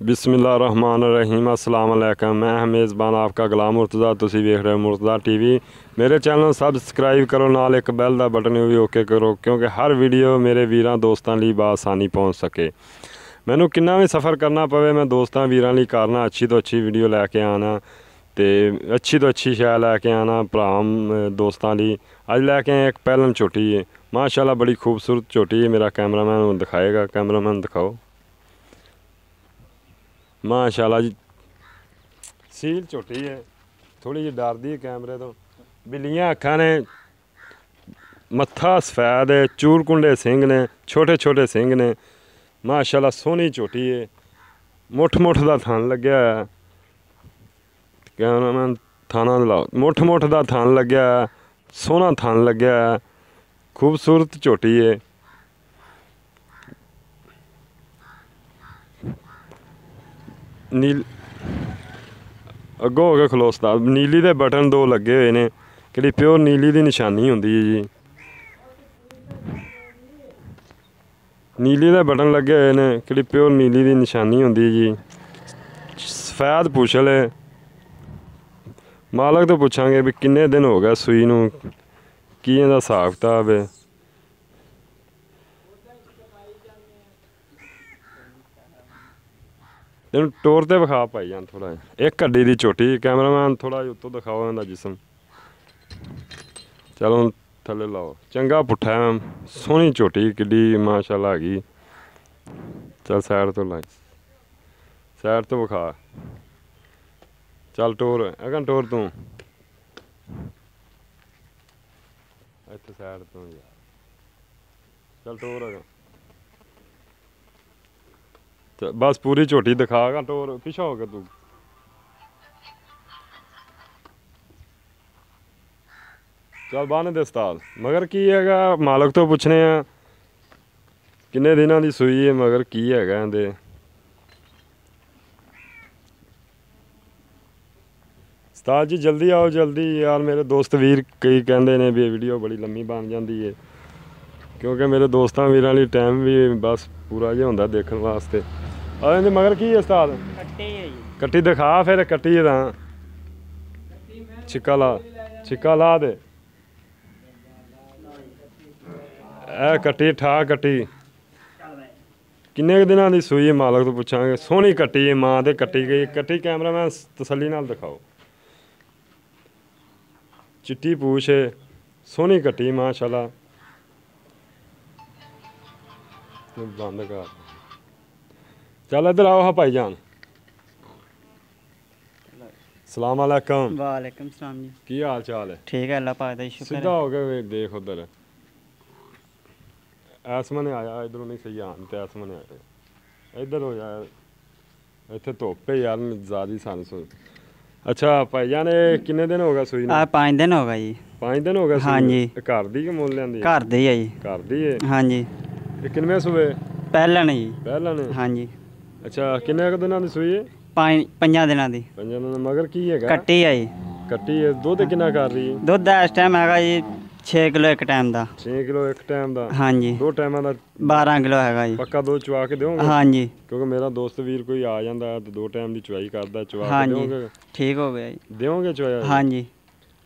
बिस्मिल्लाहिर्रहमानिर्रहीम अस्सलाम वालेकुम। मैं मेज़बान आपका गुलाम मुर्तज़ा, तुसी वेख रहे हो मुर्तज़ा टीवी। मेरे चैनल सबसक्राइब करो, नाल एक बैल दा बटन भी ओके करो, क्योंकि हर वीडियो मेरे वीरां दोस्तां लई बआसानी पहुँच सके। मैनू किन्ना भी सफ़र करना पवे, मैं दोस्तां वीरां लई करना अच्छी तो अच्छी वीडियो लैके आना, तो अच्छी तो अच्छी शै लैके आना भरावां दोस्तां लई। अज लैके आए एक पैलन झोटी है, माशाल्लाह बड़ी खूबसूरत झोटी है। मेरा कैमरामैन दिखाएगा, कैमरामैन दिखाओ। माशाल्लाह जी सील झोटी है, थोड़ी जी डरदी है कैमरे तो। बिल्लियां अक्खां ने, मत्था सफैद है, चूरकुंडे सिंह ने, छोटे छोटे सिंह ने। माशाल्लाह सोहनी झोटी है, मुठ मुठ दा थन लग्या है। कैमरामैन थाना लाओ, मुठ मुठ दा थन लग्या है, सोहना थन लग्या है, खूबसूरत झोटी है। नील अगों हो गए खलोसदा, नीली दे बटन दो लगे हुए ने, कि प्योर नीली दी निशानी होंदी है जी। नीली दे बटन लगे हुए ने, कि प्योर नीली दी निशानी होंदी है जी। सफैद पूछल है। मालक तो पुछांगे भी किन्ने दिन हो गए सूई नूं, की इहदा हिसाब किताब है। तेन टोर ते विखा पाई जान थोड़ा एक हड्डी दी झोटी। कैमरामैन थोड़ा उत्तों दिखाओ इहदा जिसम। चलो थल्ले लाओ, चंगा पुट्ठा है, सोहनी झोटी किड्डी माशाल्लाह हैगी। चल सैड तो लाई, सैड तो विखा। चल टोर अगन टोर तू इत्थे सैड तो यार। चल टोर अगन, बस पूरी झोटी दिखागा। टोर पिछा हो गया तू। चल बन दे उस्ताद। मगर की हैगा मालक तो पुछने आ किन्ने दिनां दी सूई है, मगर की हैगा इहदे। उस्ताद जी जल्दी आओ जल्दी यार, मेरे दोस्त वीर कई कहते हैं भी वीडियो बड़ी लम्मी बन जाती है, क्योंकि मेरे दोस्तों वीरां लई टाइम भी बस पूरा जिहा होंदा देखने वास्ते। और इहदे मगर की है उस्ताद? कट्टी दिखा फिर, कट्टी है तां छिक्का ला, छिक्का ला दे। ए कट्टी ठा कट्टी किन्ने दिनां दी सूई है, मालक तो पुछांगे। सोहनी कट्टी है, मां ते कट्टी गई कट्टी। कैमरामैन तसल्ली नाल दिखाओ। चिट्टी पूछ है, सोहनी कट्टी माशाल्लाह। बंद कर। चल इधर आओ हा भाईजान। सलाम अलैकुम। वालेकुम सलाम जी। की हाल चाल है? ठीक है, अल्लाह पाक दा शुक्र सीधा है। हो गए देख उधर ऐस मने आया, इधरों नहीं सही आन ते ऐस मने आया। इधर हो जाए, इत्थे धुप्प है यार ज़्यादा सन सुन। अच्छा भाईजान किन्ने दिन हो गए सूई नूं? 5 दिन हो गए जी। 5 दिन हो गए? हाँ जी। घर दी कि मुੱਲ ਲਿਆਂਦੀ? घर दे ही है जी। घर दी है? हाँ जी। ये किनवे सूबे? पहला नहीं जी। पहला ने? हाँ जी। अच्छा किन्ने दिनों की सूई है? 5 दिनों की। 5 दिन मगर की है? कट्टी है जी। कट्टी है। दुध कितना कर रही है? दुध इस टाइम है जी 6 किलो एक टाइम का। 6 किलो एक टाइम का? हाँ जी। 2 टाइमों का 12 किलो है जी। पक्का दूध चुवा के दोगे? हाँ जी। क्योंकि मेरा दोस्त वीर कोई आ जाता है तो 2 टाइम की चुवाई करता, चुवा हाँ के जी। दोगे? ठीक हो गया जी। दोगे चुवाया? हाँ जी।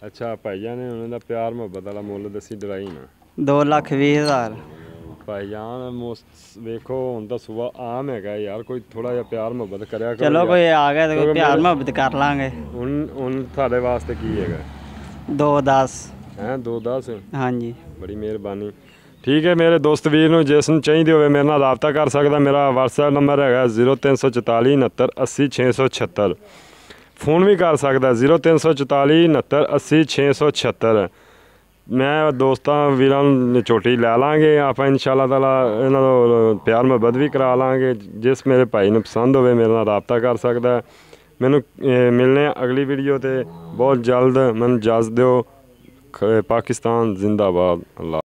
अच्छा भाईजान ने उन्होंने प्यार मुहब्बत वाला मुੱਲ दसी, डराई ना। 2,20,000। भाईजान वेखो हुण तां सुबह आम है यार, कोई थोड़ा जिहा प्यार मुहब्बत करया करो। चलो कोई आ गया तो क्योंकि प्यार मेरे- मुहब्बत कर लांगे। हुण थाडे वास्ते की हैगा? 2,10। हैं 2,10? हाँ जी। बड़ी मेहरबानी। ठीक है, मेरे दोस्त वीर नूं जिस नूं चाहिए होवे मेरे नाल राबता कर सकदा। मेरा WhatsApp नंबर है 0344 69 80 676। फोन भी कर सकदा 0344 69 80 676। मैं दोस्तों वीरां नूं झोटी लै लांगे आपां इंशाअल्लाह ताला, इन्हां दा प्यार मुहब्बत भी करा लांगे। जिस मेरे भाई नूं पसंद होवे मेरे नाल राबता कर सकदा। मैनूं मिलने अगली वीडियो ते बहुत जल्द। मैनूं इजाज़त दिओ। पाकिस्तान जिंदाबाद। अल्लाह।